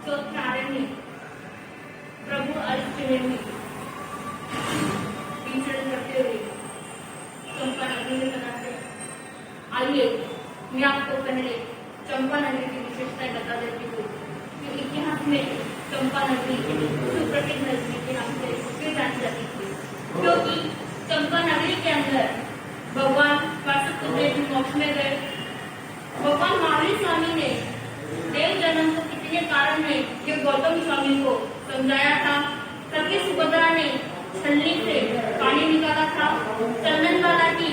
स्तोत्रारण्य प्रभु अर्चने में विचरण करते हुए चंपा नगरी में बनाते। आइए मैं आपको पहले चंपा नगरी की विशेषताएं बता देती हूँ कि इतिहास में चंपा नगरी सुप्रसिद्ध नगरी के नाम से क्यों जानी जाती थी, क्योंकि चंपा नगरी के अंदर भगवान वासुदेव मोक्ष में गए। भगवान महावीर स्वामी ने देव जन्म को कितने कारण में ये गौतम स्वामी को समझाया था। तभी सुभद्रा ने छलनी से पानी निकाला था। चंदनवाला की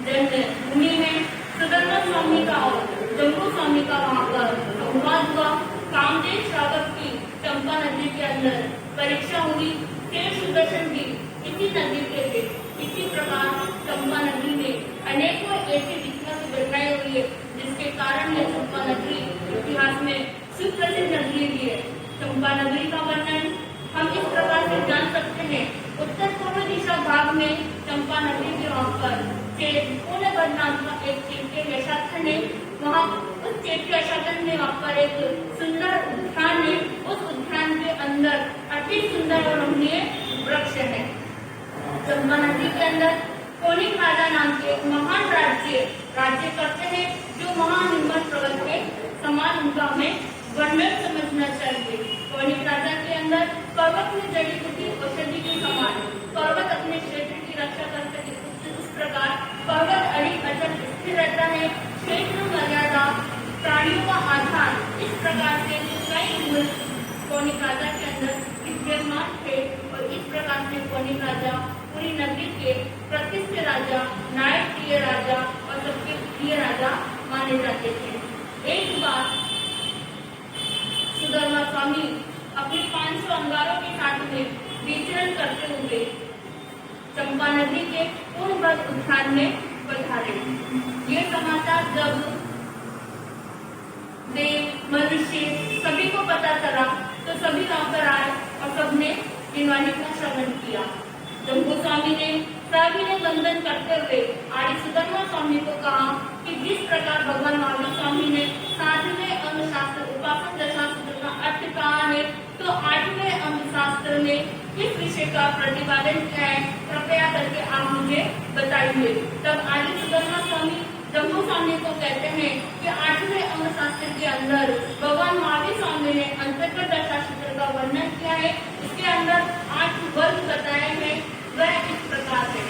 जन्मभूमि में सुदर्शन स्वामी का और जम्बू स्वामी का वहां पर संवाद हुआ। कामदेव श्रावक की चंपा नदी के अंदर परीक्षा हुई। शेष सुदर्शन भी इसी नदी के थे। इसी प्रकार चंपा नदी में अनेकों ऐसी विधियां की घटनाएं हुई है, जिसके कारण ये चंपा नगरी इतिहास में सुप्रसिद्ध नगरी भी है। चंपा नगरी का वर्णन हम इस प्रकार से जान सकते हैं। उत्तर पूर्व दिशा भाग में चंपा नगरी के वहां पर पूर्ण नाम का एक चैत्य यशासन है। वहाँ उस चैत्य यशासन में वहाँ पर एक सुंदर उद्यान है। उस उद्यान के अंदर अति सुंदर और रमणीय वृक्ष है। चंपा नदी के अंदर कौनिक राजा नाम के एक महान राज्य करते हैं, जो महानिर्मल पर्वत के समान उनका हमें वर्णन समझना चाहिए। कौनिक राजा के अंदर पर्वत में जड़ी बूटी औषधि के समान पर्वत अपने क्षेत्र की रक्षा कर सके, उस प्रकार पर्वत अड़िग अचल स्थिर रहता है। क्षेत्र मर्यादा प्राणियों का आधार, इस प्रकार से कई गुण कौनिक राजा के अंदर विद्यमान थे और इस प्रकार से कौनिक राजा पूरी नगरी के प्रतिष्ठित राजा, नायक प्रिय राजा और सबके प्रिय राजा माने जाते थे। एक बार सुदामा स्वामी अपने 500 अंगारों के साथ में विचरण करते हुए चंपा नदी के पूर्ववर्ती उद्यान में पधारे। ये समाचार जब देव मनुष्य सभी को पता चला तो सभी वहां पर आए और सबने इन वाणी का श्रवण किया। जम्बू स्वामी ने सविनय वंदन करते हुए आदि सुदामा स्वामी को कहा कि जिस प्रकार भगवान महावीर स्वामी ने 7वें अंग शास्त्र उपासन दशा सूत्र का अर्थ कहा है, तो 8वें अंग शास्त्र में किस विषय का प्रतिपादन किया है, कृपया करके आप मुझे बताइए। तब आदि सुदामा स्वामी जम्बू स्वामी को कहते हैं कि 8वें अंग शास्त्र के अंदर भगवान महावीर स्वामी ने अंतर्गत दशा सूत्र का वर्णन किया है। इसके अंदर 8 वर्ग बताए हैं, वह इस प्रकार है।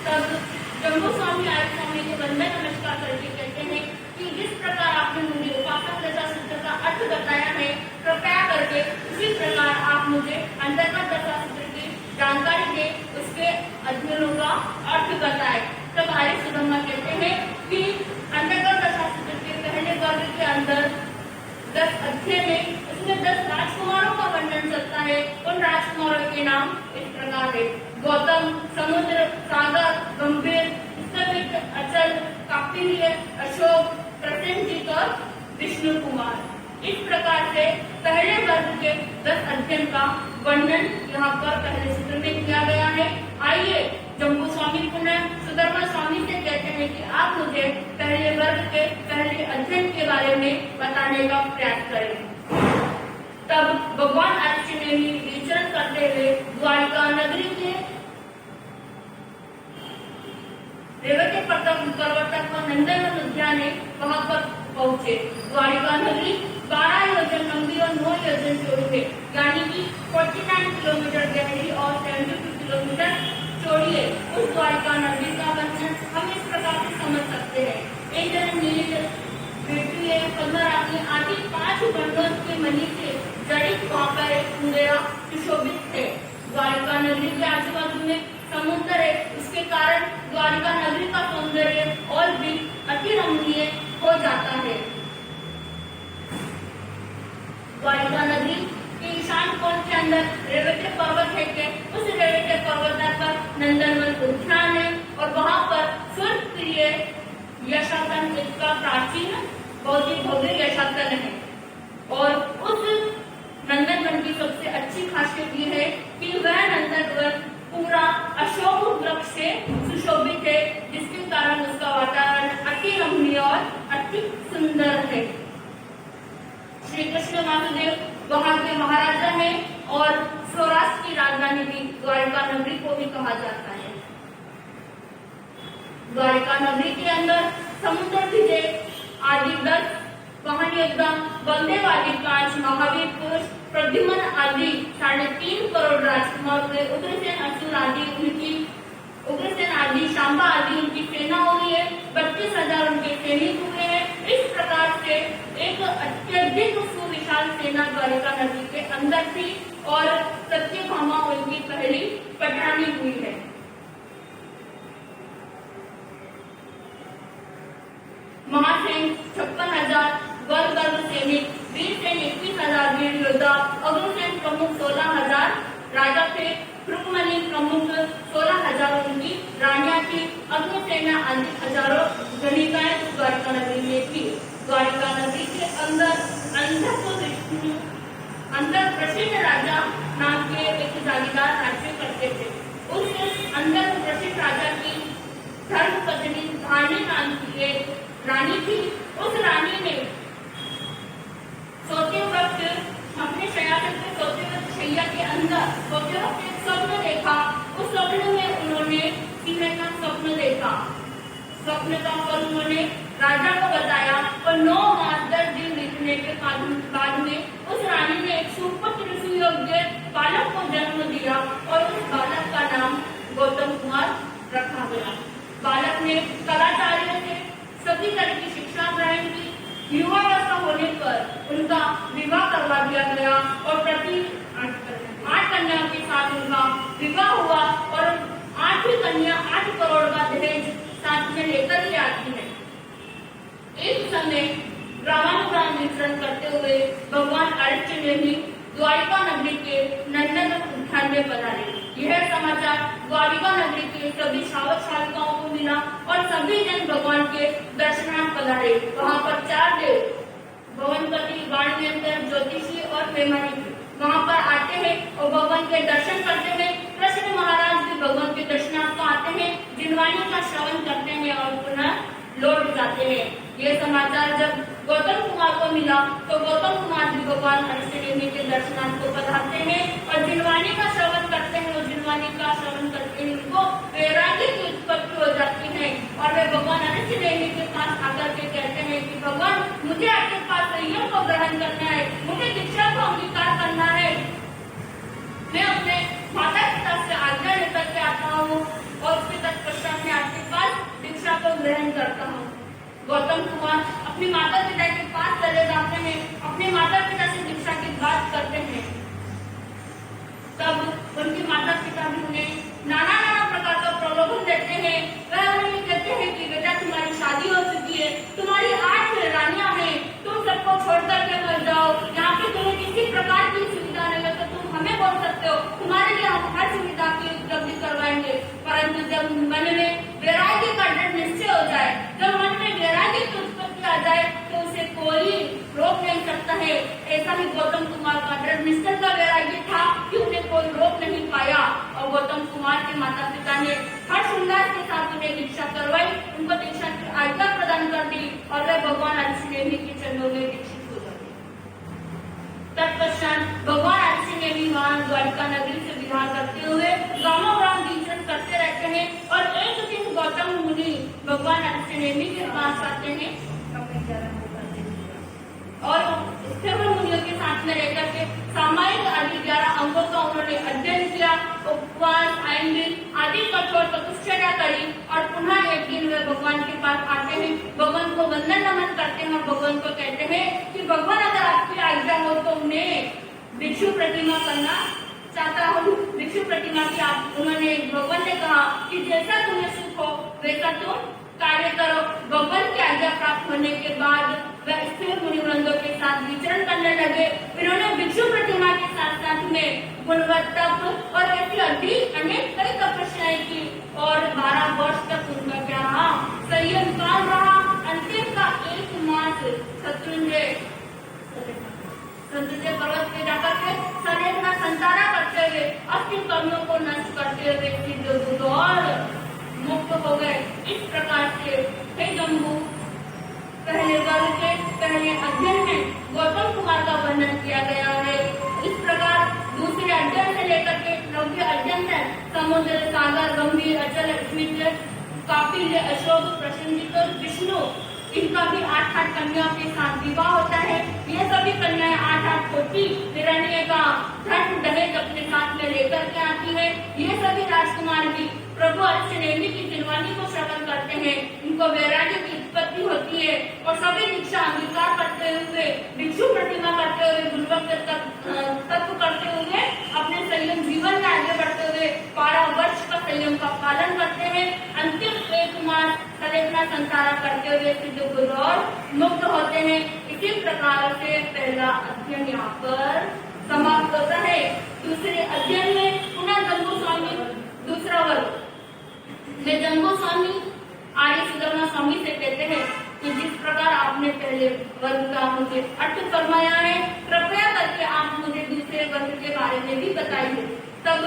तब जम्बू स्वामी आदि स्वामी को वंदन नमस्कार करके कहते हैं कि जिस प्रकार आपने मुझे उपासन दशा सूत्र का अर्थ बताया है, कृपया करके उसी प्रकार आप मुझे अंतर्गत दशा सूत्र की जानकारी दे, उसके अध्ययनों का अर्थ बताए। तब आर्य सुदामा कहते हैं कि अंतर्गत दशा सूत्र के पहले वर्ग के अंदर 10 अध्याय में उसमें 10 राजकुमारों का वर्णन चलता है। उन राजकुमारों के नाम इस प्रकार है: गौतम, समुद्र, सागर, गंभीर, विश्वामित्र, अचल, काकतीय, अशोक, प्रसेनजीत और विष्णु कुमार। इस प्रकार से पहले वर्ग के 10 अध्ययन का वर्णन यहाँ पर पहले सूत्र में किया गया है। आइए जम्बू स्वामी पुनः सुदामा स्वामी से कहते हैं कि आप मुझे पहले वर्ग के पहले अध्ययन के बारे में बताने का प्रयास करें। तब भगवान अर्जुन ने भी विचरण करते हुए द्वारिका नगरी के रेवती पर्वत तक नंदनवन उद्यान है, वहां पर पहुंचे। द्वारिका नगरी 12 योजन लंबी और 9 योजन चौड़ी है, यानी कि 49 किलोमीटर गहरी और 72 किलोमीटर चौड़ी है। उस द्वारिका नगरी का वर्णन हम इस प्रकार से समझ सकते हैं। एक जन नील, पृथ्वी, पद्मरानी आदि 5 वर्णों के मणि से जड़ित वहां पर एक कुंदेरा सुशोभित थे। द्वारिका नगरी के आजू बाजू में समुद्र है, इसके कारण द्वारिका नगरी का सौंदर्य और भी अति रमणीय हो जाता है। द्वारिका नगरी के ईशान कोण के अंदर रेवती पर्वत है के उस रेवती पर्वत पर नंदनवन उद्यान है और वहां पर स्वर्ग प्रिय यशासन इसका प्राचीन बहुत ही भव्य यशासन है। और उस नंदनवन की सबसे अच्छी खासियत ये है कि वह नंदनवन पूरा अशोक वृक्ष से सुशोभित है, जिसके कारण उसका वातावरण अति रमणीय और अति सुंदर है। श्री कृष्ण वासुदेव वहां के महाराजा हैं और सौराष्ट्र की राजधानी भी द्वारिका नगरी को भी कहा जाता है। द्वारिका नगरी के अंदर समुद्र विजय आदि 10 कहानी एकदम बलदेव आदि 5 महावीर पुरुष प्रद्युम्न आदि 3.5 करोड़ राजकुमार हुए। उग्रसेन असुर आदि उनकी उग्रसेन आदि शांबा आदि उनकी सेना हुई है। 32,000 उनके सैनिक हुए हैं। इस प्रकार से एक अत्यधिक सुविशाल सेना द्वारिका नगरी के अंदर थी और सत्यभामा उनकी पहली पटरानी हुई है। महासेन 56,000 बलगर्व सैनिक, वीरसेन 21,000 वीर योद्धा, अग्रसेन प्रमुख 16,000 राजा थे, रुक्मणी प्रमुख 16,000 उनकी रानियां थी। अग्निसेना आदि हजारों गणिकाएं द्वारिका नगरी में थी। द्वारिका नगरी के अंदर अंदर प्रसिद्ध राजा नाम के एक जागीरदार राज्य करते थे। उस अंदर प्रसिद्ध राजा की धर्म पत्नी धानी नाम की एक रानी थी। उस रानी ने सोते वक्त अपने शय्यासन पे सोते वक्त शैया के अंदर सोते वक्त एक स्वप्न देखा। उस स्वप्न में उन्होंने सीने का स्वप्न देखा। स्वप्न का फल उन्होंने राजा को बताया और 9 मास 10 दिन बीतने के बाद में उस रानी ने एक सुपुत्र सुयोग्य बालक को जन्म दिया और उस बालक का नाम गौतम कुमार रखा गया। बालक ने कलाचार्य से सभी तरह की शिक्षा ग्रहण की। युवावस्था होने पर उनका विवाह करवा दिया गया और प्रति 8 कन्याओं के साथ उनका विवाह हुआ और 8वीं कन्या 8 करोड़ का दहेज साथ में लेकर ही आती है। एक समय ग्रामानुग्राम विचरण करते हुए भगवान अरिष्ट ने भी द्वारिका नगरी के नंदन उद्यान में पधारे। यह समाचार द्वारिका नगरी के सभी श्रावक श्राविकाओं को मिला और सभी जन भगवान के दर्शनार्थ पधारे। वहाँ पर 4 देव भवनपति, वाणियंत्र, ज्योतिषी और मेहमानी वहाँ पर आते हैं और भगवान के दर्शन करते हैं। कृष्ण महाराज भी भगवान के दर्शनार्थ आते हैं, जिनवाणी का श्रवण करते हैं और पुनः लौट जाते हैं। ये समाचार जब गौतम कुमार को मिला तो गौतम कुमार भी भगवान अरिष्ट देवी के दर्शनार्थ को पधारते हैं और जिनवाणी का श्रवण करते हैं। और जिनवाणी का श्रवण करते ही उनको वैराग्य की उत्पत्ति हो जाती है और वे भगवान अरिष्ट देवी के पास आकर के कहते हैं कि भगवान, मुझे आपके पास संयम को ग्रहण करना है, मुझे दीक्षा को अंगीकार करना है। मैं अपने माता पिता से आज्ञा लेकर के आता हूँ और उसके तत्पश्चात मैं आपके पास दीक्षा को ग्रहण करता हूँ। गौतम कुमार अपनी माता पिता के पास चले जाते हैं, अपने माता पिता से दीक्षा की बात करते हैं। तब उनके माता पिता भी उन्हें नाना प्रकार का प्रलोभन देते हैं। वह उन्हें कहते हैं कि बेटा, तुम्हारी शादी हो चुकी है, तुम्हारी 8 रानियां हैं, तुम सबको छोड़ करके मर जाओ। यहाँ पे तुम्हें किसी प्रकार की सुविधा नहीं है तो तुम हमें बोल सकते हो, तुम्हारे लिए हम हर सुविधा की उपलब्धि करवाएंगे। परंतु जब मन में वैराग्य का दृढ़ निश्चय हो जाए, जब मन में वैराग्य की उत्पत्ति आ जाए तो उसे कोई रोक नहीं सकता है। ऐसा ही गौतम कुमार का दृढ़ निश्चय का वैराग्य था कि उन्हें कोई रोक नहीं पाया और गौतम कुमार के माता पिता ने हर उल्लास के साथ उन्हें दीक्षा करवाई, उनको दीक्षा की आज्ञा प्रदान कर दी और वे भगवान अरिष्ट देवी के चरणों में दीक्षित हो गए। तत्पश्चात भगवान अरिष्ट देवी वहां द्वारिका नगरी से विहार करते हुए गांवों गांव विचरण करते रहते हैं और एक दिन गौतम मुनि भगवान अरिष्ट देवी के पास आते हैं और स्थिर मुनियों के साथ में रहकर के सामायिक आदि 11 अंगों का उन्होंने अध्ययन किया। उपवास, आयंगिल आदि कठोर तपस्या करी और पुनः एक दिन वे भगवान के पास आते हैं, भगवान को वंदन नमन करते हैं और भगवान को कहते हैं कि भगवान, अगर आपकी आज्ञा हो तो मैं भिक्षु प्रतिमा करना चाहता हूँ। भिक्षु प्रतिमा की उन्होंने भगवान ने कहा कि जैसा तुम्हें सुख हो वैसा तुम कार्य करो। भगवान की आज्ञा प्राप्त होने के बाद वह स्थिर मुनिवृंदों के साथ विचरण करने लगे। इन्होंने भिक्षु प्रतिमा के साथ साथ में गुणवत्ता और ऐसी अनेक कई तपस्याएं की और 12 वर्ष तक उनका क्या रहा, संयम काल रहा। अंतिम का 1 मास शत्रुंजय पर्वत पे जाकर के शरीर का संतारा करते हुए अस्थि कर्मों को नष्ट करते हुए और मुक्त हो गए। इस प्रकार से हे जम्बू, पहले वर्ग के पहले अध्ययन में गौतम कुमार का वर्णन किया गया है। समुद्र सागर गंभीर अचल स्मित कापिल अशोक प्रसन्नजित विष्णु, इनका भी 8 कन्याओं के साथ विवाह होता है। ये सभी कन्याएं 8 कोटि हिरण्य का धन दहेज अपने साथ में लेकर के आती है। ये सभी राजकुमार भी प्रभु अरिष्टनेमि की जीवनी को श्रवण करते हैं, इनको वैराग्य की उत्पत्ति होती है और सभी दीक्षा अंगीकार करते हुए, भिक्षु प्रतिमा करते हुए, गुणवत्ता तत्व करते हुए, अपने संयम जीवन में आगे बढ़ते हुए 12 वर्ष का संयम का पालन करते हैं। अंतिम 1 मास सलेखना संसारा करते हुए सिद्ध गुरु और मुक्त होते हैं। इसी प्रकार से पहला अध्ययन यहाँ पर समाप्त होता है। दूसरे अध्ययन में पुनः जम्बू स्वामी दूसरा वर्ग में जम्बू स्वामी आर्य सुधर्मा स्वामी से कहते हैं कि जिस प्रकार आपने पहले वर्ग का मुझे अर्थ फरमाया है, कृपया करके आप मुझे दूसरे वर्ग के बारे में भी बताइए। तब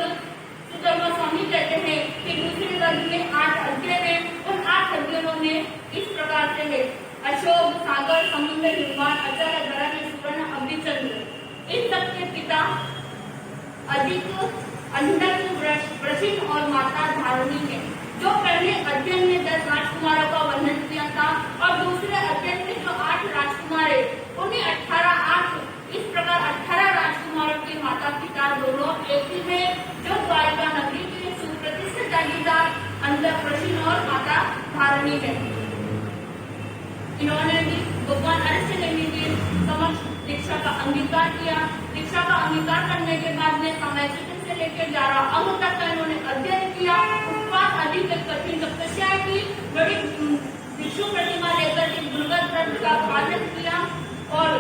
सुधर्मा स्वामी कहते हैं कि दूसरे वर्ग में 8 अध्ययन है। उन 8 अध्ययनों में इस प्रकार से है: अशोक, सागर, समुद्र, हिमवान, अचल, धरण, सुवर्ण, अभिचंद्र। इन सबके पिता अधिक अंधक वृषिण और माता धारणी है। जो पहले अध्ययन में 10 राजकुमारों का वर्णन किया था और दूसरे अध्ययन में जो 8 राजकुमार है, उन्हें 18 इस प्रकार 18 राजकुमारों के माता पिता दोनों एक ही है, जो द्वारिका नगरी के सुप्रतिष्ठित जागीरदार अंधक वृषिण और माता धारणी है। इन्होंने भी भगवान अरिष्टनेमि के समक्ष दीक्षा का अंगीकार किया। दीक्षा का अंगीकार करने के बाद में समय से लेकर 11 अंग तक का इन्होंने अध्ययन किया। उपवास अधिक कठिन तपस्या की, बड़ी भिक्षु प्रतिमा लेकर के गुणवत व्रत का पालन किया और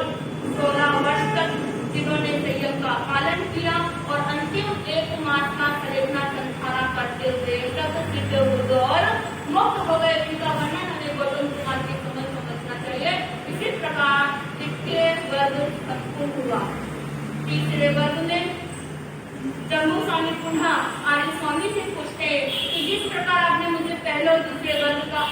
16 वर्ष तक इन्होंने संयम का पालन किया और अंतिम 1 मास का सलेखना संसारा करते हुए सब सिद्ध हुए और मुक्त हो गए। इनका वर्णन हमें गौतम कुमार की समझना चाहिए। इसी प्रकार द्वितीय वर्ग संपूर्ण हुआ। तीसरे वर्ग में जम्बू स्वामी पुनः आर्य स्वामी से पूछते हैं कि जिस प्रकार आपने मुझे पहले और दूसरे वर्ग का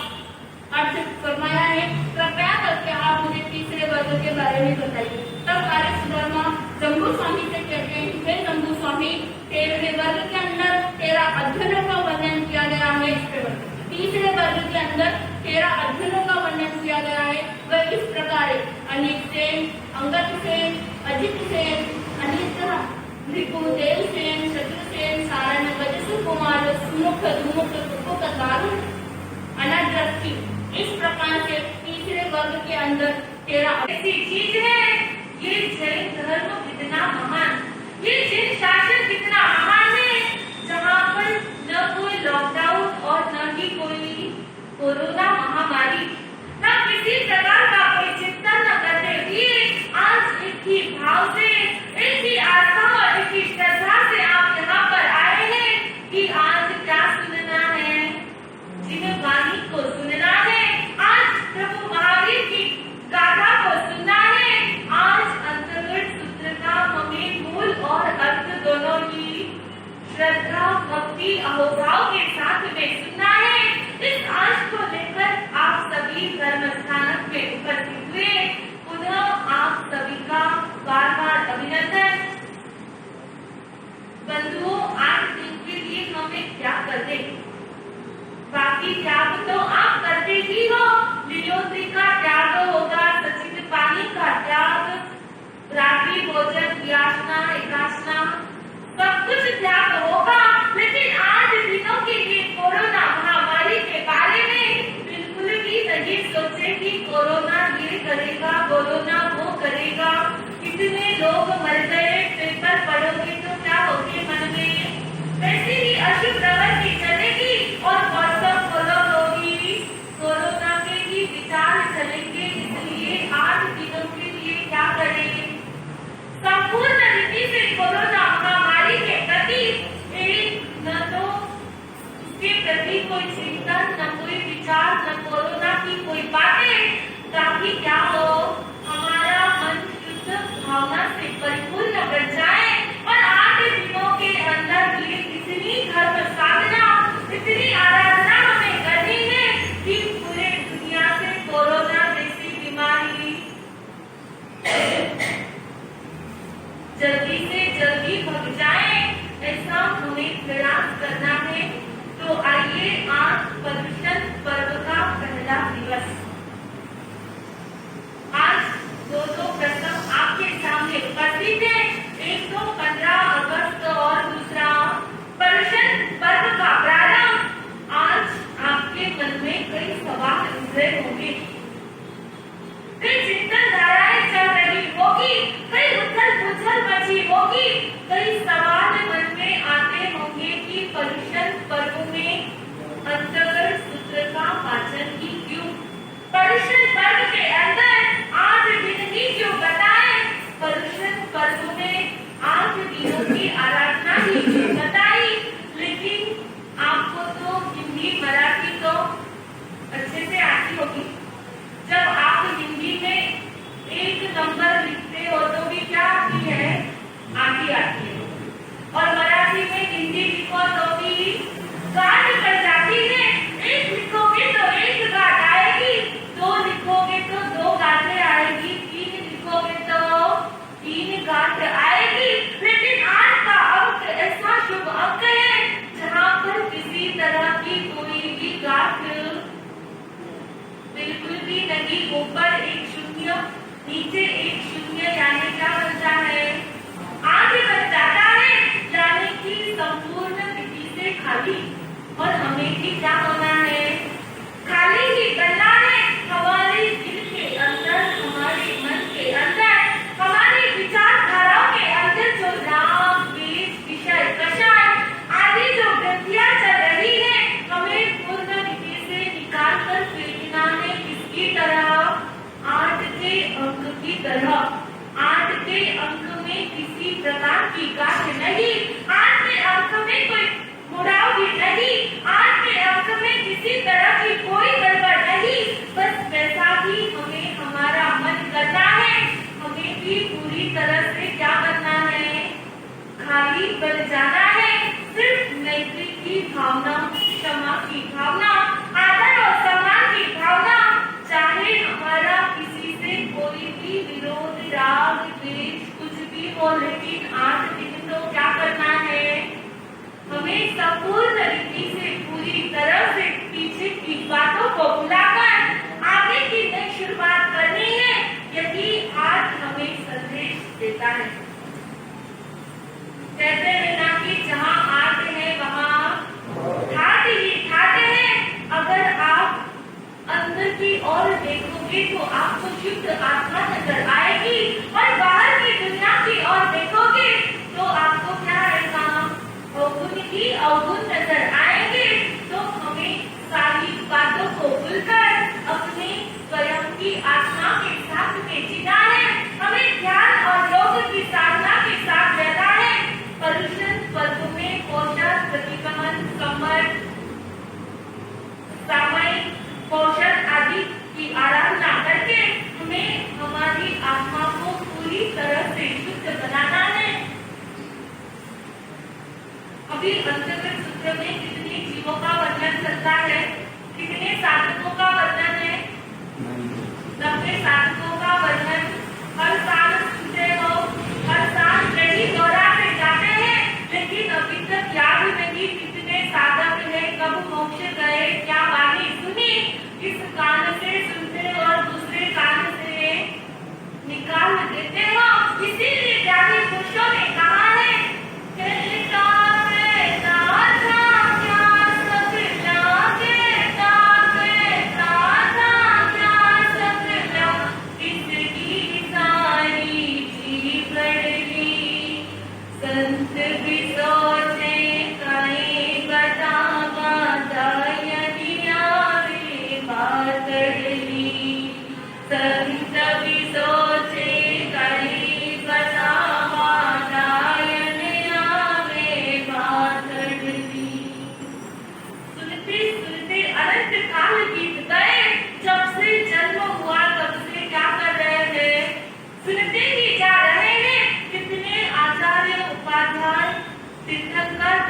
अर्थ फरमाया है, कृपया करके आप मुझे तीसरे वर्ग के बारे में बताइए। तब आर्य सुधर्मा जम्बू स्वामी से कहते हैं, हे जम्बू स्वामी, 13वें वर्ग के अंदर 13 अध्ययनों का वर्णन किया गया है। तीसरे वर्ग के अंदर 13 अध्ययनों का वर्णन किया गया है। वह इस प्रकार है: अनित सेन, अंगद सेन, अजित सेन, अनित भृगुदेव सेन, शत्रुसेन, सारण, वजसु कुमार, सुमुख, दुमुख, सुमुख, दारुण, अनादृष्टि। इस प्रकार से तीसरे वर्ग के अंदर 13 ऐसी चीज है। ये जैन धर्म कितना महान, ये जैन शासन कितना महान है, जहाँ पर न कोई लॉकडाउन और न ही कोई कोरोना महामारी, न किसी प्रकार का कोई चिंता न करते हुए आज एक ही भाव से, एक ही आस्था और एक ही श्रद्धा से आप यहाँ पर आए हैं कि आज क्या सुनना है, जिन वाणी को सुनना है, आज प्रभु महावीर की गाथा को सुनना है, आज अंतर्गत सूत्र का हमें मूल और अर्थ दोनों ही श्रद्धा भक्ति अहोभाव के साथ में सुनना है। इस आश को लेकर आप सभी धर्म स्थानक में उपस्थित हुए। पुनः आप सभी का बार बार अभिनंदन। बंधुओं, 8 दिन के लिए हमें क्या कर दे, बाकी त्याग तो आप करते ही हो। लीलोद्री का त्याग होगा, सचित पानी का त्याग, रात्रि भोजन, याचना, एकासना, सब कुछ त्याग होगा। लेकिन आज दिनों के लिए कोरोना महामारी के बारे में बिल्कुल भी नहीं सोचे कि कोरोना ये करेगा, कोरोना वो करेगा। कितने लोग मर गए, पेपर पढ़ोगे तो क्या होगे मन में, वैसे ही अशुभ प्रवृत्ति चलेगी और व्हाट्सएप फॉलो होगी, कोरोना के ही विचार चलेंगे। इसलिए 8 दिनों के लिए क्या करेंगे, संपूर्ण रीति से कोरोना महामारी के प्रति न तो उसके प्रति कोई चिंतन, न कोई विचार, न कोरोना की कोई बातें, ताकि क्या हो, हमारा मन शुद्ध भावना से परिपूर्ण बन जाए और 8 दिनों के अंदर ये इतनी धर्म साधना, इतनी आराधना हमें करनी है कि पूरे दुनिया से कोरोना जैसी बीमारी जल्दी से जल्दी भग जाए। ऐसा हमें प्रयास करना है। गुजरे होंगे, कई चिंतन धाराएं चल रही होगी, कई उथल पुथल मची होगी, कई सवाल मन में आते होंगे कि पर्युषण पर्व में अंतर्गत सूत्र का वाचन ही क्यों, पर्युषण पर्व के अंदर आज दिन ही क्यों बताए, पर्युषण पर्व में आज दिनों की आराधना ही क्यों बताई। लेकिन आपको तो हिंदी मराठी तो अच्छे से आती होगी। जब आप हिंदी में एक नंबर लिखते हो तो भी क्या आती है, आती है, और मराठी में हिंदी लिखो तो भी गांठ पड़ जाती है। एक लिखोगे तो एक गांठ आएगी, दो लिखोगे तो दो गांठें आएगी, तीन लिखोगे तो तीन गांठ आएगी। लेकिन आज का अंक ऐसा शुभ अंक है जहाँ पर किसी तरह की कोई भी गांठ बिल्कुल भी नहीं, ऊपर एक शून्य नीचे एक शून्य, यानी क्या बनता है, आगे बन जाता है, यानी कि संपूर्ण तिथि से खाली। और हमें भी क्या होना है, खाली ही बनना है। हमारे दिल के अंदर, हमारे मन के अंदर, हमारी विचारधाराओं के अंदर जो राग द्वेष विषय कषाय आदि जो ग्रंथियां चल रही है, हमें पूर्ण रीति से निकाल कर फेंकना है। किसकी तरह, 8 के अंक की तरह। 8 के अंक में किसी प्रकार की गांठ नहीं, 8 के अंक में कोई मुड़ाव भी नहीं, 8 के अंक में किसी तरह की कोई गड़बड़ नहीं। बस वैसा ही हमें हमारा मन करना है, हमें भी पूरी तरह से क्या करना है, खाली बन जाना है। सिर्फ नैतिक की भावना, क्षमा की भावना, आदर और सम्मान की भावना, चाहे हमारा किसी से कोई भी विरोध राग द्वेष कुछ भी हो, लेकिन 8 दिन तो क्या करना है, हमें संपूर्ण रीति से पूरी तरह से पीछे की बातों को भुलाकर आगे की नई शुरुआत करनी है। यही आज हमें संदेश देता है। कहते हैं ना कि जहाँ आर्ट है वहाँ ठाट ही ठाट है। अगर आप अंदर की ओर देखोगे तो आपको शुद्ध आत्मा नजर आएगी, और बाहर की दुनिया की ओर देखोगे तो आपको क्या आएगा, अवगुण ही अवगुण नजर आएंगे। तो हमें सारी बातों को भूलकर अपने स्वयं की आत्मा के साथ में जीना है। हमें ध्यान और योग की साधना के साथ रहना है। पर्युषण पर्व में पोषण प्रतिक्रमण कमर सामयिक पोषण आदि की आराधना करके हमें हमारी आत्मा को पूरी तरह से शुद्ध बनाना है। अभी अंतर्गत सूत्र में कितने जीवों का वर्णन करता है, कितने साधकों का वर्णन है, 90 साधकों का वर्णन। हर साल सुनते हो, हर साल कई दोहराते जाते हैं, लेकिन अभी तक याद नहीं कितने साधक है, कब मोक्ष गए, क्या वाणी सुनी, इस कान से सुनते हो और दूसरे कान से निकाल देते हो। इसीलिए ज्ञानी पुरुषों ने कहा है,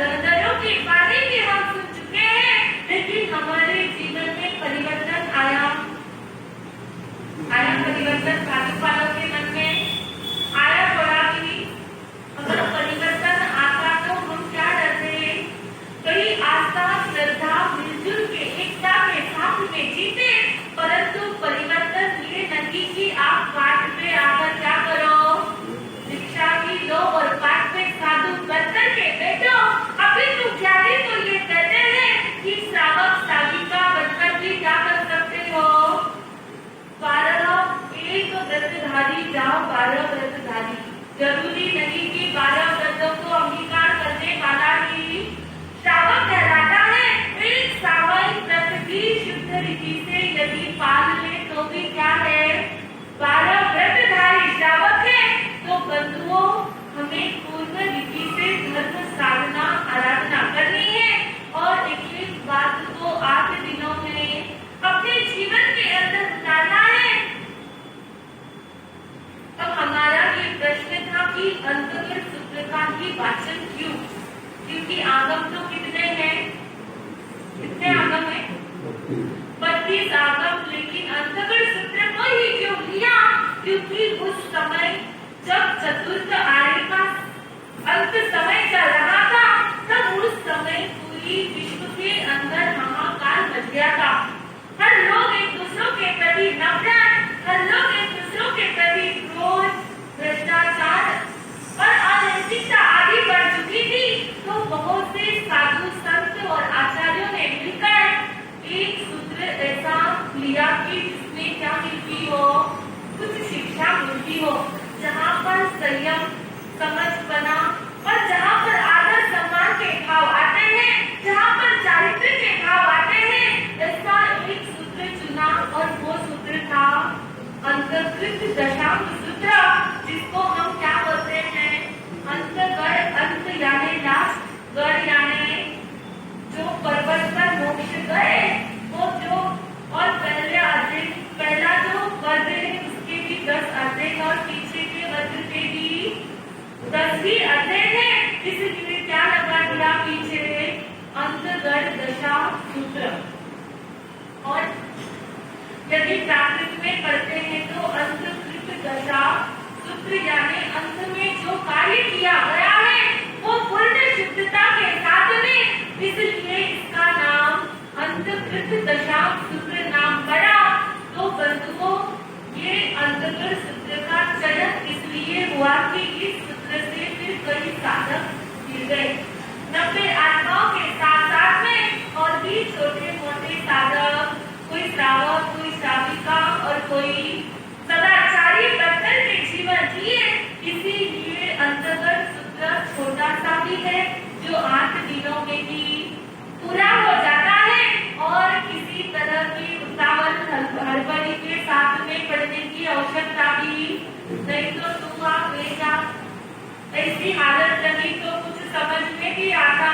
दरदरों की बातें भी हम सुन चुके हैं, लेकिन हमारे जीवन में परिवर्तन आया क्योंकि उस समय जब चतुर्थ आर्य का अंत समय चल रहा था, तब उस समय पूरी विश्व के अंदर महाकाल मच गया था। हर लोग एक दूसरों के प्रति नफरत, हर लोग एक दूसरों के प्रति क्रोध, भ्रष्टाचार और अनैतिकता आदि बढ़ चुकी थी। तो बहुत से साधु संत और आचार्यों ने मिलकर एक सूत्र ऐसा लिया कि जिसमें क्या मिलती हो, कुछ शिक्षा मिलती हो, जहाँ पर संयम, समझपना और जहाँ पर आदर सम्मान के भाव आते हैं, जहाँ पर चारित्र्य के भाव आते हैं, ऐसा एक सूत्र चुना और वो सूत्र था अंतकृत दशांग सूत्र, जिसको हम क्या बोलते हैं, अंतगढ़। अंत यानी लास्ट, गढ़ यानी जो पर्वत पर मोक्ष गए वो जो, और पहला जो वज्र है उसके भी 10 अध्याय और पीछे के वज्र के भी 10 ही अध्याय है। इसलिए क्या लगा दिया पीछे, अंतगढ़ दशा सूत्र। और यदि प्राकृत में पढ़ते हैं तो अंतकृत दशा सूत्र यानी अंत में जो कार्य किया गया है वो पूर्ण शुद्धता के साथ में, इसलिए इसका नाम अंतकृत दशा सूत्र नाम पड़ा। तो बंधुओं, ये अंतकृत सूत्र का चयन इसलिए हुआ कि इस सूत्र से फिर कई साधक मिल गए। 90 आत्माओं के साथ साथ में और भी छोटे मोटे साधक, कोई श्रावक, कोई श्राविका और कोई सदाचारी बदल के जीवन जिए। इसीलिए अंतर्गत सूत्र छोटा सा भी है जो 8 दिनों में ही पूरा हो जाता है और किसी तरह की उतावल हड़बड़ी के साथ में पढ़ने की आवश्यकता भी नहीं। तो तुम आप ऐसी हालत रही तो कुछ समझ में भी आता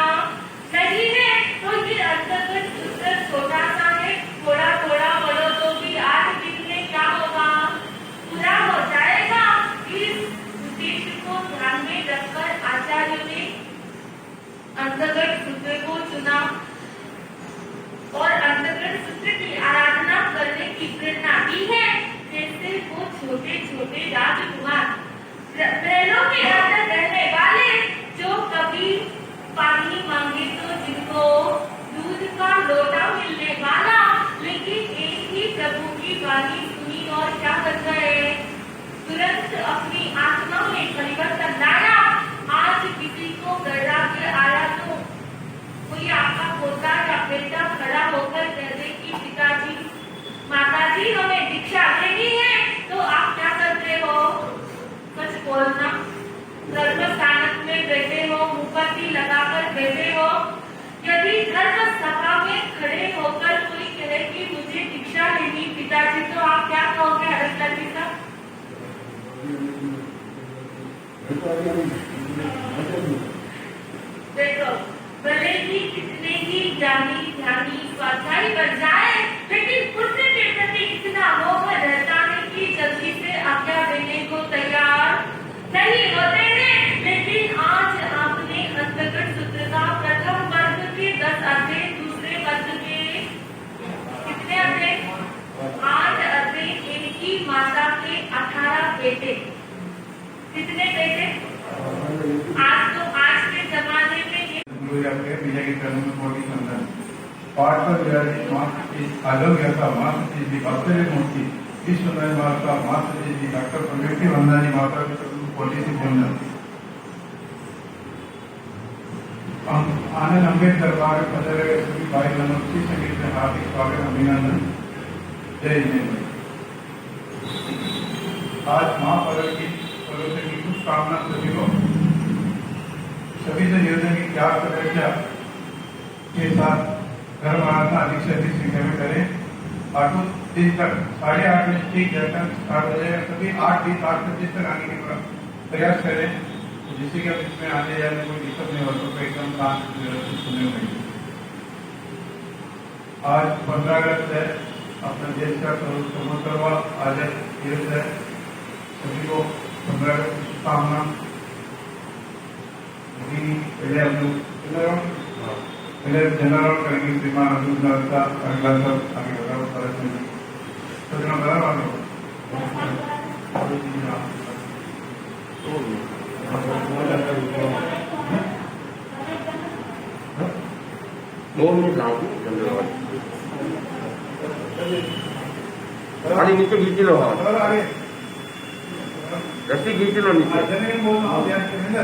नहीं है। तो ये अंतर्गत सूत्र छोटा सा है, थोड़ा थोड़ा पढ़ो तो भी 8 दिन में क्या होगा, पूरा हो जाएगा। इस उद्देश्य को ध्यान में रखकर आचार्यों ने अंतर्गत सूत्र को चुना और अंतर्गत सूत्र की आराधना करने की प्रेरणा दी है। जैसे वो छोटे छोटे राजकुमार, महलों के अंदर रहने वाले, जो कभी पानी मांगे तो जिनको दूध का लोटा मिलने वाला, लेकिन एक ही प्रभु की वाणी सुनी और क्या कर गए, तुरंत अपनी आत्मा में परिवर्तन लाया। आज किसी को वैराग्य आया तो कोई आपका पोता या बेटा खड़ा होकर कह दे कि पिताजी, माताजी हमें दीक्षा लेनी है, तो आप क्या करते हो, सच बोलना। धर्म स्थानक में बैठे हो, मुखपट्टी लगाकर बैठे हो, यदि धर्म सभा में खड़े होकर कोई कहे कि मुझे दीक्षा लेनी पिताजी, तो आप क्या कहोगे हरिता जी साहब? देखो, भले ही कितने ही ज्ञानी ध्यानी स्वाध्यायी बन जाए, लेकिन पुण्य के प्रति इतना मोह रहता है कि जल्दी से आज्ञा देने को तैयार नहीं होते हैं। लेकिन आज आपने अंतर्गत सूत्र का प्रथम वर्ग के 10 अध्याय, दूसरे वर्ग के कितने अध्याय, 8 अध्याय, एक ही माता के 18 बेटे, कितने बेटे? आज के जमाने में आरोग्याचा मातृजी वास्तव्य मूर्ती विश्वनाय माता मातृजी डॉक्टर प्रगति वंदनी माता पॉलिसी जनरल आनंद अंबेडकर बाग पदर सभी भाई बहनों की संगीत में हार्दिक स्वागत, अभिनंदन, जय हिंद। आज महापर्व की कुछ कामना सभी को, सभी से निवेदन की क्या प्रक्रिया के साथ घर आराधना अधिक से अधिक संख्या में करें। 8 दिन तक 8:30 बजे ठीक जैसा स्टार्ट हो जाएगा, सभी 8:20 8:25 तक आने की प्रयास करें, जिससे कि इसमें आने जाने कोई दिक्कत नहीं हो, तो एकदम शांत व्यवस्थित सुनने होगी। आज 15 अगस्त है, अपने देश का 74वां आजाद दिवस है। सभी को 15 अगस्त की शुभकामना। पहले हम लोग जनरल करेंगे, श्रीमान अब्दुल का अगला सब आगे बढ़ा। 아니 밑에 밑으로 와. 아니 역시 밑으로 밑에. 선생님 뭐 얘기하시는데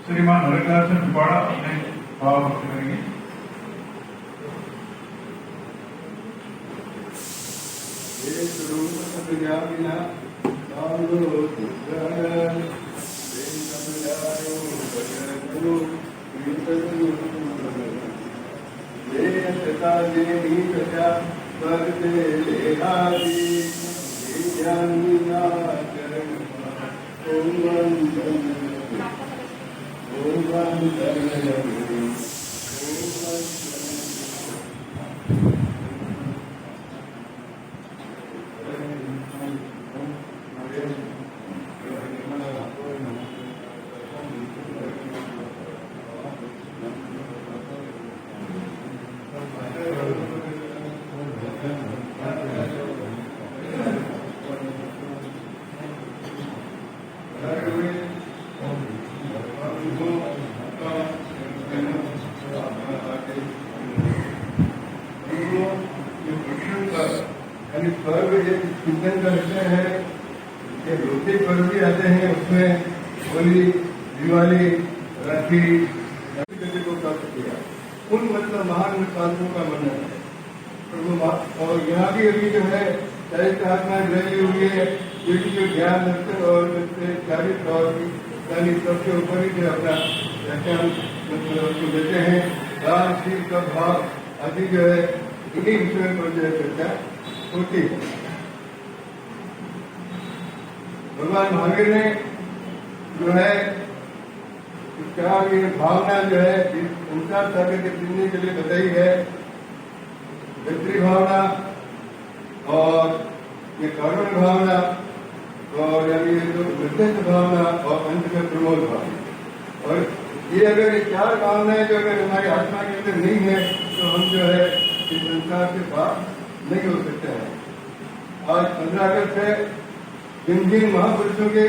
श्रीमान हरिदास बाड़ा अपने भाव व्यक्त करेंगे। चिंतन करते हैं कि रोटी पर्व भी आते हैं, उसमें होली, दिवाली, राखी को प्राप्त किया। उन मतलब महान साधुओं का वर्णन है। और यहाँ भी अभी जो है चरित्र आत्मा रही हुई है, क्योंकि जो ज्ञान दर्शन और चारित्र और सबके ऊपर ही जो अपना व्याख्यान मतलब देते हैं। दान, शील का भाव आदि जो है इन्हीं विषयों पर जो है चर्चा होती है। भगवान महावीर ने जो है क्या ये भावना जो है संसार सागर के जीने के लिए बताई है। मैत्री भावना और ये कारुण्य भावना और यानी ये जो मध्यस्थ भावना और अंत में प्रमोद भावना। और ये अगर ये चार भावनाएं जो अगर हमारी आत्मा के अंदर नहीं है तो हम जो है इस संसार से पार नहीं हो सकते हैं। आज 15 अगस्त है। जिन महापुरुषों के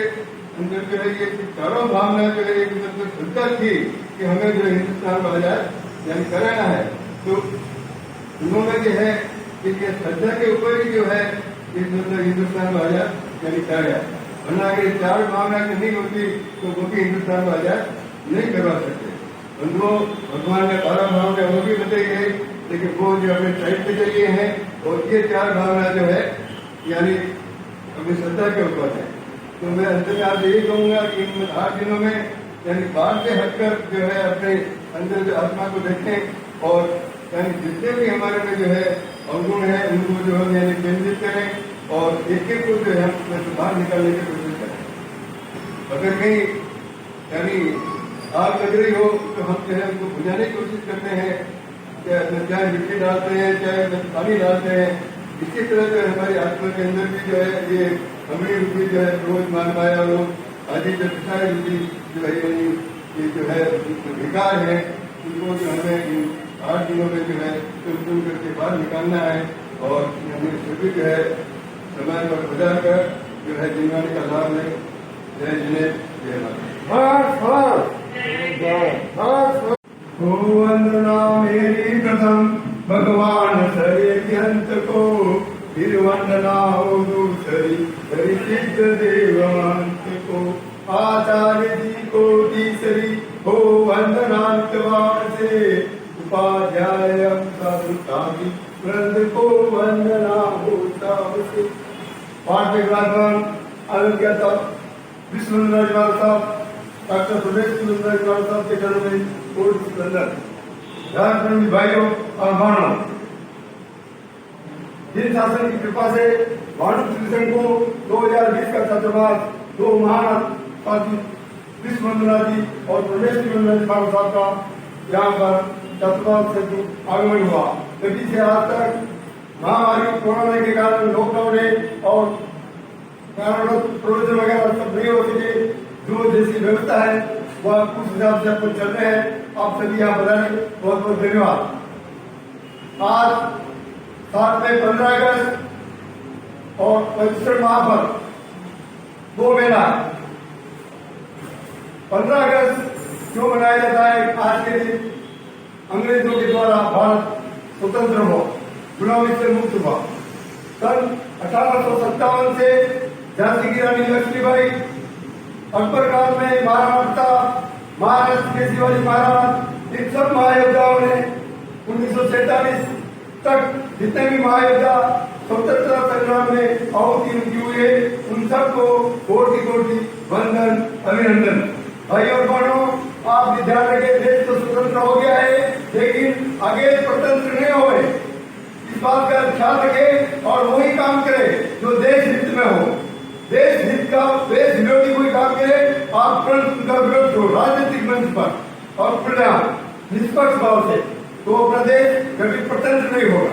अंदर जो है ये चारों भावना जो है एक मतलब श्रद्धा थी कि हमें जो हिंदुस्तान को आजाद यानी कराना है, तो उन्होंने जो है कि ये श्रद्धा के ऊपर ही जो है इस मतलब हिंदुस्तान को आजाद यानी कराया। वरना अगर ये चार भावना की नहीं होती तो वो भी हिंदुस्तान को आजाद नहीं करवा सकते। उनको भगवान ने 12 भावना वो भी बताई गई, लेकिन वो जो अपने साहित्य के लिए है और ये चार भावना जो है यानी अपनी श्रद्धा के ऊपर है। तो मैं अंत में आज यही कहूंगा कि इन 8 दिनों में यानी बाहर से हटकर जो है अपने अंदर जो आत्मा को देखें और यानी जितने भी हमारे में जो है अवगुण है उनको जो हम यानी केंद्रित करें और एक एक को जो है हम बाहर निकालने की कोशिश करें। अगर कहीं यानी आग लग रही हो तो हम जो है उनको बुझाने की कोशिश करते हैं, चाहे मिट्टी डालते हैं चाहे पानी डालते हैं। इसी तरह से हमारी आत्मा के अंदर भी जो है ये अमृत रूपी जो है क्रोध मान माया लोग आदि जो विषय रूपी जो है ये जो है विकार है, उनको जो हमें इन 8 दिनों में जो है चुन करके बाहर निकालना है और हमें सभी जो है समाज पर बजा कर जो है जीवन का लाभ ले। जय जिन्हें जय माता। वंदना मेरी प्रथम भगवान सरे अंत को, फिर वंदना हो दूसरी परिचित देवांत को, आचार्य जी को तीसरी हो वंदनांतवार से, उपाध्याय साधु वृंद को वंदना हो से। पाठ के आनंद किया था विश्वनाथ साहब, डॉक्टर प्रदेश साहब के चरण में कोर्ट के अंदर झारखंड भाइयों और बहनों, जिन शासन की कृपा से भानु त्रिशंग को 2020 का छात्रावास 2 महान साथी विश्ववंदना जी और प्रदेश साहब का यहाँ पर छात्रावास से आगमन हुआ। तभी से आज तक महामारी कोरोना के कारण लॉकडाउन है और प्रोविजन वगैरह सब नहीं हो सके, जो जैसी व्यवस्था है वह कुछ हिसाब से आपको चल रहे हैं। आप सभी यहाँ बताने बहुत बहुत धन्यवाद। आज साथ में 15 अगस्त और पवित्र महापर्व 2 मेला। 15 अगस्त क्यों मनाया जाता है? आज के दिन अंग्रेजों के द्वारा भारत स्वतंत्र हो, गुलामी से मुक्त हुआ। सन 1857 से झांसी की रानी लक्ष्मीबाई, अकबर काल में महाराणा प्रताप, महाराष्ट्र के शिवाजी महाराज, इन सब महायोद्धाओं ने 1947 तक जितने भी महायोद्धा स्वतंत्रता संग्राम में आहुति उनकी हुई है, उन सबको कोटि कोटि वंदन अभिनंदन। भाई और बहनों, आप भी ध्यान रखें, देश तो स्वतंत्र हो गया है लेकिन आगे स्वतंत्र नहीं हुए। इस बात का ख्याल रखें और वही काम करें जो देश हित में हो। देश हित का देश विरोधी कोई काम करे, आप तुरंत उनका विरोध करो राजनीतिक मंच पर और प्रयास निष्पक्ष भाव से, तो अपना देश कभी स्वतंत्र नहीं होगा।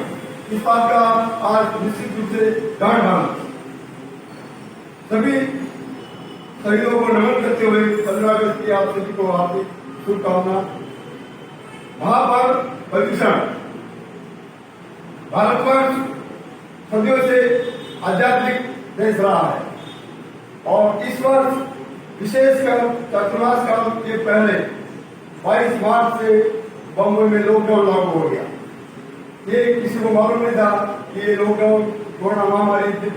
इस बात का आज निश्चित रूप से ध्यान डालना। सभी शहीदों को नमन करते हुए 15 अगस्त की आप सभी को हार्दिक शुभकामना। महापर्व प्रदूषण। भारतवर्ष सदियों से आध्यात्मिक देश रहा है और इस वर्ष विशेषकर चतुर्मास काल के पहले 22 मार्च से बम्बई में लॉकडाउन लागू हो गया। ये किसी को मालूम नहीं था कि ये लॉकडाउन कोरोना महामारी इतनी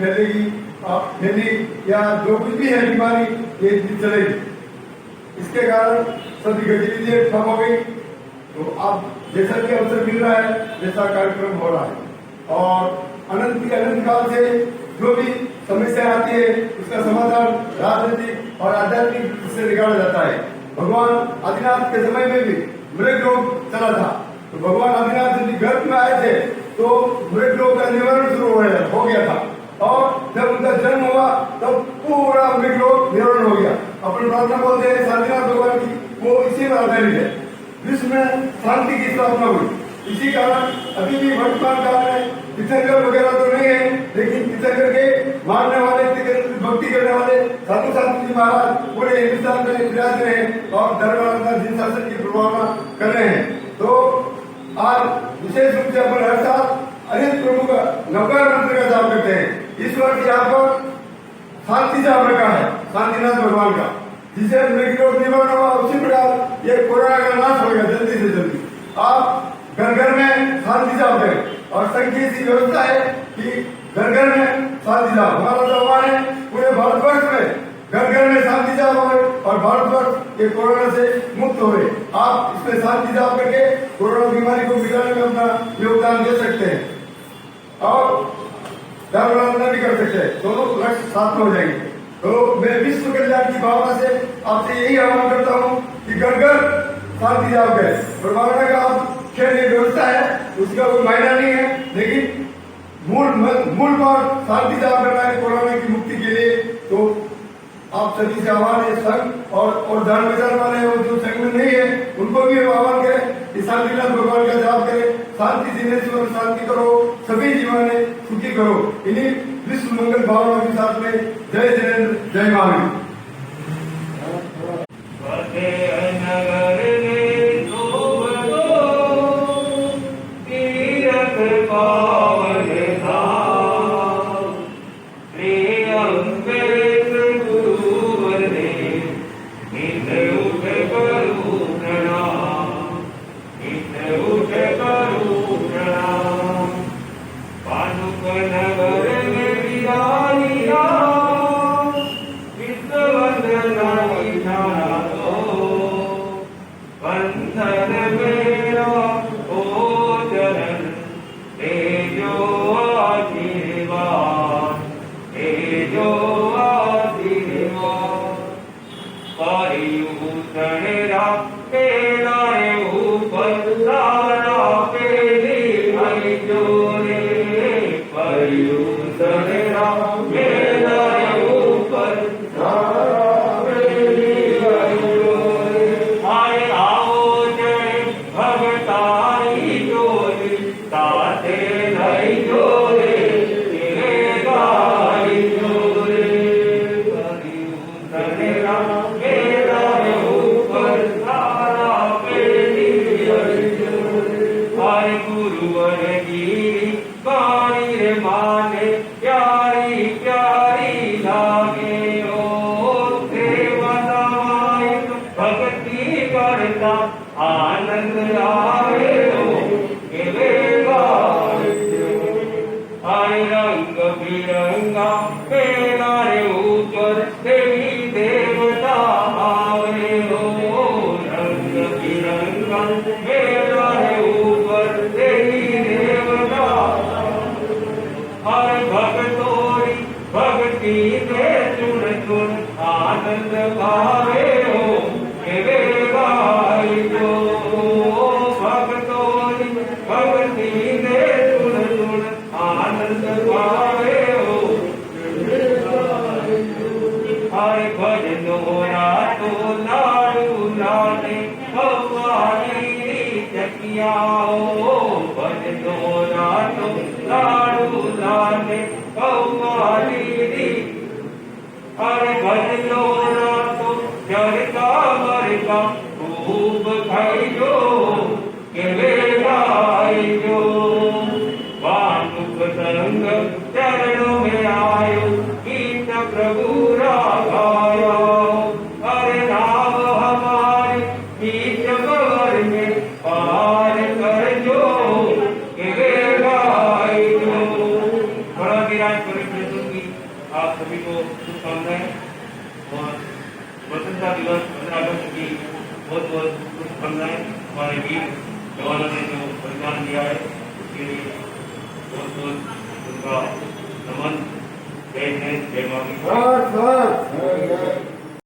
फैली या जो कुछ भी है बीमारी ये इतनी चलेगी। इसके कारण सभी गतिविधियां ठप हो गई। तो अब जैसा भी अवसर मिल रहा है वैसा कार्यक्रम हो रहा है और अनंत काल से जो भी समस्या आती है उसका समाधान राजनीतिक और आध्यात्मिक से निकाला जाता है। भगवान आदिनाथ के समय में भी मृग रोग चला था, तो भगवान आदिनाथ यदि गर्भ में आए थे तो मृग रोग का निवारण शुरू हो गया था और जब उनका जन्म हुआ तब पूरा मृग रोग निवारण हो गया। अपन प्रार्थना बोलते हैं आदिनाथ भगवान की, वो इसी पर आधारित है। विश्व में शांति की स्थापना हुई। इसी कारण अभी भी वर्तमान काल में तीर्थंकर वगैरह तो नहीं है, लेकिन तीर्थंकर के मानने वाले, भक्ति करने वाले साधु संत जी महाराज पूरे हिंदुस्तान में विराज रहे हैं और धर्मांतर जिन शासन की प्रभावना कर रहे हैं। तो आज विशेष रूप से अपन हर साल अनेक प्रभु का नवकार मंत्र का जाप करते हैं। इस वर्ष यहाँ पर शांति जाप रखा है शांतिनाथ भगवान का, जिसे मृग रोग निवारण हुआ उसी प्रकार ये कोरोना का नाश होगा जल्दी से जल्दी। आप घर घर में शांति जाप करें और संघ की ऐसी व्यवस्था है कि घर घर में शांति जाप। हमारा तो आह्वान है पूरे भारतवर्ष में घर घर में शांति जाप हो और भारतवर्ष ये कोरोना से मुक्त हो। आप इसमें शांति जाप करके कोरोना बीमारी को मिटाने में अपना योगदान दे सकते हैं और धर्मांतर भी कर सकते हैं। दोनों लक्ष्य साथ में हो जाएंगे। तो मैं विश्व कल्याण की भावना से आपसे यही आह्वान करता हूँ कि घर घर शांति जाप करें। परमाणु का खेल व्यवस्था है उसका कोई मायना नहीं है, लेकिन मूल पर शांति जाप करना है कोरोना की मुक्ति के लिए। तो आप सभी से आह्वान है, संघ और दान बाजार वाले और जो संघ में नहीं है उनको भी आह्वान करें कि शांतिनाथ भगवान का जाप करें, शांति से जीवन शांति करो, सभी जीवन सुखी करो। इन्हीं विश्व मंगल भावना के साथ में जय जयेंद्र, जय महावीर। आनंद आए आए रंग बिरंगा मेरा रे ऊपर देवी देवता आवे हो, रंग बिरंगा मेरा रे ऊपर देवी देवता। हर भगतोरी भक्ति दे चुन चुन आनंद भावे हो, जो भक्तोरी भक्ति दे चुन चुन आनंद पावे हो। हर भजनो रातो लाडू लाडे भवानी चकिया हो, भजनो रातो लाडू लाडे भवानी। हर भजनो रातो चरका मरका खूब खाइयो केवे गाइयो, वानुक संग चरणों में आयो गीत प्रभु रागायो। हरे नाम हमारे बीच भंवर में पार कर जो केवे गाइयो। बड़ा विराज परिकृत की आप सभी को शुभकामनाएं और स्वतंत्रता दिवस 15 अगस्त की बहुत बहुत शुभकामनाएं। हमारे वीर जवानों ने जो बलिदान दिया है उसके लिए बहुत बहुत उनका नमन। जय हिंद, जय महावीर।